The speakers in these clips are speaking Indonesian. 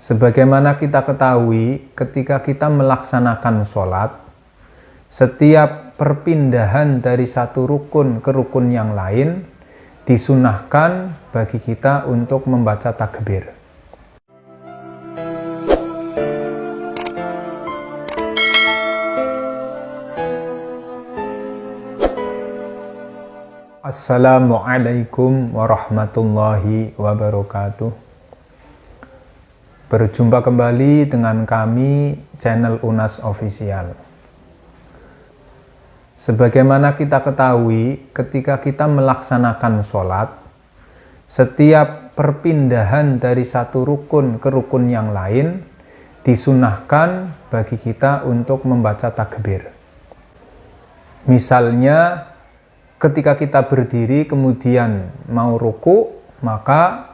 Sebagaimana kita ketahui, ketika kita melaksanakan sholat, setiap perpindahan dari satu rukun ke rukun yang lain disunahkan bagi kita untuk membaca takbir. Assalamualaikum warahmatullahi wabarakatuh. Berjumpa kembali dengan kami, channel Unas Official. Sebagaimana kita ketahui, ketika kita melaksanakan sholat, setiap perpindahan dari satu rukun ke rukun yang lain disunahkan bagi kita untuk membaca takbir. Misalnya, ketika kita berdiri kemudian mau ruku, maka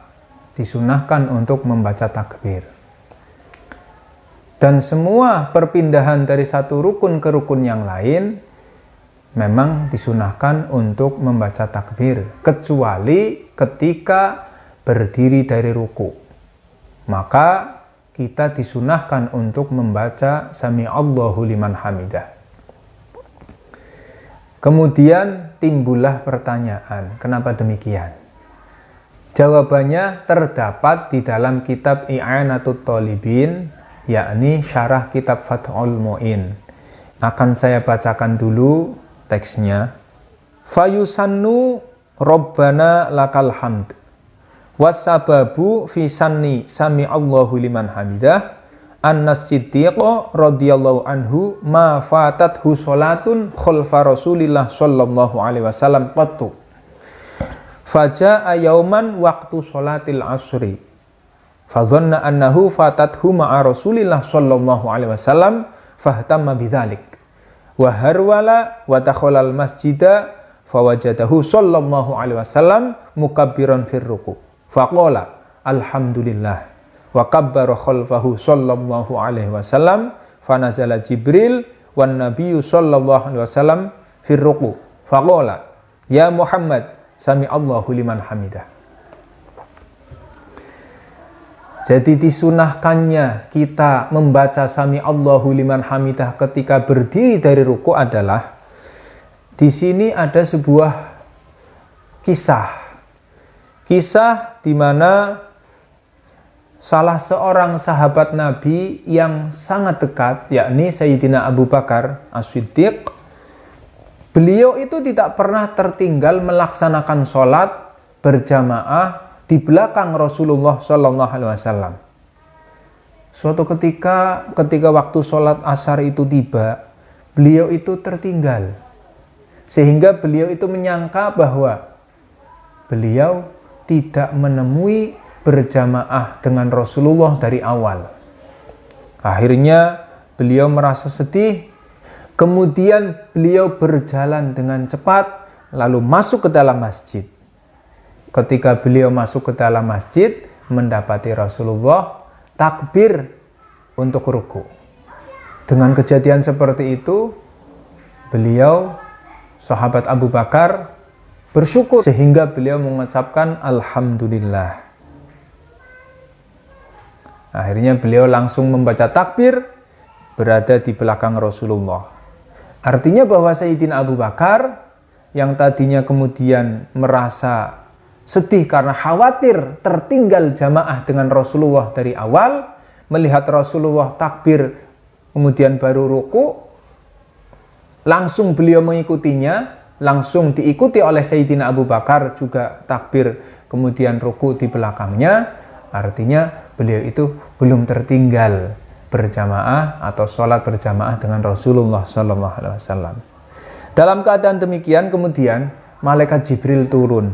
disunahkan untuk membaca takbir. Dan semua perpindahan dari satu rukun ke rukun yang lain memang disunahkan untuk membaca takbir, kecuali ketika berdiri dari ruku. Maka kita disunahkan untuk membaca Sami'allahu liman hamidah. Kemudian timbullah pertanyaan, kenapa demikian? Jawabannya terdapat di dalam kitab I'anatut Thalibin, yakni syarah kitab Fathul Mu'in. Akan saya bacakan dulu teksnya. Fayusannu Rabbana lakal hamd wasababu fi sanni Sami'allahu liman hamidah An-Siddiq radhiyallahu anhu ma fatathu sholatun khalfa Rasulillah sallallahu alaihi wasallam qattu. Faja'a yauman waqtu sholatil asri fadhanna annahu fatathu ma'a Rasulillah sallallahu alaihi wasallam fahtamma bidzalik wa harwala wa dakhala al masjida fawajadahu sallallahu alaihi wasallam mukabbiran fir ruku faqala alhamdulillah wa kabbara khalfahu sallallahu alaihi wasallam fanazala Jibril wan nabiyyu sallallahu alaihi wasallam fir ruku faqala ya Muhammad Sami'allahu liman hamidah. Jadi disunahkannya kita membaca Sami'allahu liman hamidah ketika berdiri dari ruku adalah di sini ada sebuah kisah di mana salah seorang sahabat Nabi yang sangat dekat, yakni Sayyidina Abu Bakar As-Siddiq, beliau itu tidak pernah tertinggal melaksanakan sholat berjamaah di belakang Rasulullah Sallallahu Alaihi Wasallam. Suatu ketika waktu sholat asar itu tiba, beliau itu tertinggal. Sehingga beliau itu menyangka bahwa beliau tidak menemui berjamaah dengan Rasulullah dari awal. Akhirnya beliau merasa sedih. Kemudian beliau berjalan dengan cepat lalu masuk ke dalam masjid. Ketika beliau masuk ke dalam masjid, mendapati Rasulullah takbir untuk ruku. Dengan kejadian seperti itu, beliau, sahabat Abu Bakar, bersyukur sehingga beliau mengucapkan Alhamdulillah. Akhirnya beliau langsung membaca takbir berada di belakang Rasulullah. Artinya bahwa Sayyidina Abu Bakar yang tadinya kemudian merasa sedih karena khawatir tertinggal jamaah dengan Rasulullah dari awal, melihat Rasulullah takbir kemudian baru ruku, langsung beliau mengikutinya, langsung diikuti oleh Sayyidina Abu Bakar juga takbir kemudian ruku di belakangnya. Artinya beliau itu belum tertinggal berjamaah atau sholat berjamaah dengan Rasulullah Sallallahu Alaihi Wasallam. Dalam keadaan demikian kemudian malaikat Jibril turun.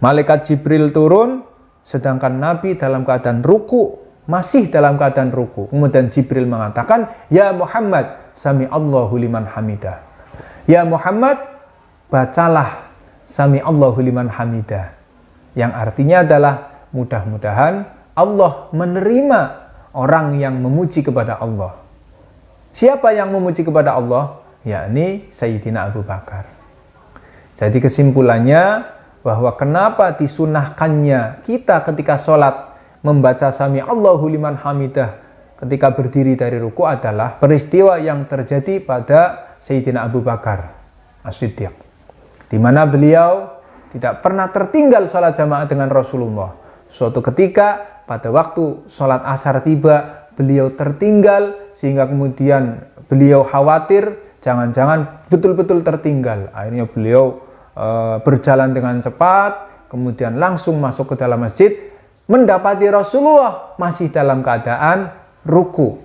Malaikat Jibril turun sedangkan Nabi dalam keadaan ruku, masih dalam keadaan ruku. Kemudian Jibril mengatakan, ya Muhammad, Sami'allahu liman hamidah. Ya Muhammad, bacalah Sami'allahu liman hamidah. Yang artinya adalah mudah-mudahan Allah menerima orang yang memuji kepada Allah. Siapa yang memuji kepada Allah? Yakni Sayyidina Abu Bakar. Jadi kesimpulannya bahwa kenapa disunahkannya kita ketika sholat membaca sami Allahu liman hamidah ketika berdiri dari ruku adalah peristiwa yang terjadi pada Sayyidina Abu Bakar As-Siddiq, di mana beliau tidak pernah tertinggal sholat jamaah dengan Rasulullah. Suatu ketika pada waktu sholat asar tiba, beliau tertinggal sehingga kemudian beliau khawatir jangan-jangan betul-betul tertinggal. Akhirnya beliau berjalan dengan cepat, kemudian langsung masuk ke dalam masjid, mendapati Rasulullah masih dalam keadaan ruku.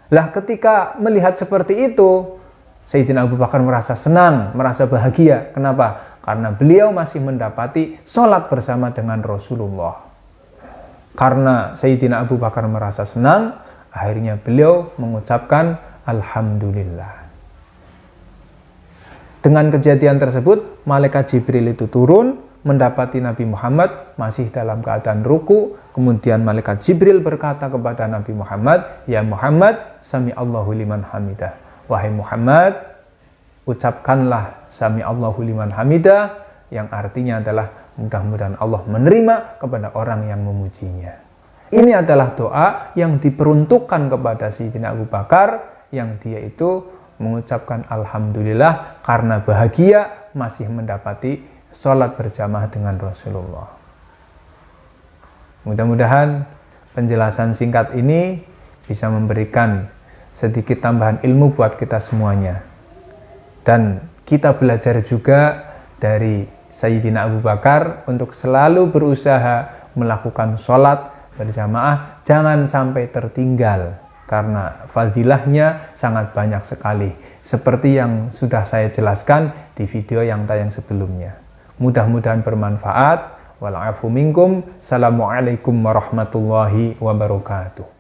Lah ketika melihat seperti itu, Sayyidina Abu Bakar merasa senang, merasa bahagia. Kenapa? Karena beliau masih mendapati sholat bersama dengan Rasulullah. Karena Sayyidina Abu Bakar merasa senang, akhirnya beliau mengucapkan Alhamdulillah. Dengan kejadian tersebut, malaikat Jibril itu turun, mendapati Nabi Muhammad masih dalam keadaan ruku. Kemudian malaikat Jibril berkata kepada Nabi Muhammad, "Ya Muhammad, sami Allahu liman hamidah." Wahai Muhammad, ucapkanlah sami Allahu liman hamidah, yang artinya adalah mudah-mudahan Allah menerima kepada orang yang memujinya. Ini adalah doa yang diperuntukkan kepada Sayyidina Abu Bakar, yang dia itu mengucapkan Alhamdulillah karena bahagia masih mendapati sholat berjamaah dengan Rasulullah. Mudah-mudahan penjelasan singkat ini bisa memberikan sedikit tambahan ilmu buat kita semuanya. Dan kita belajar juga dari Sayyidina Abu Bakar untuk selalu berusaha melakukan sholat berjamaah, jangan sampai tertinggal, karena fadilahnya sangat banyak sekali, seperti yang sudah saya jelaskan di video yang tayang sebelumnya. Mudah-mudahan bermanfaat. Wal afu minkum. Assalamualaikum warahmatullahi wabarakatuh.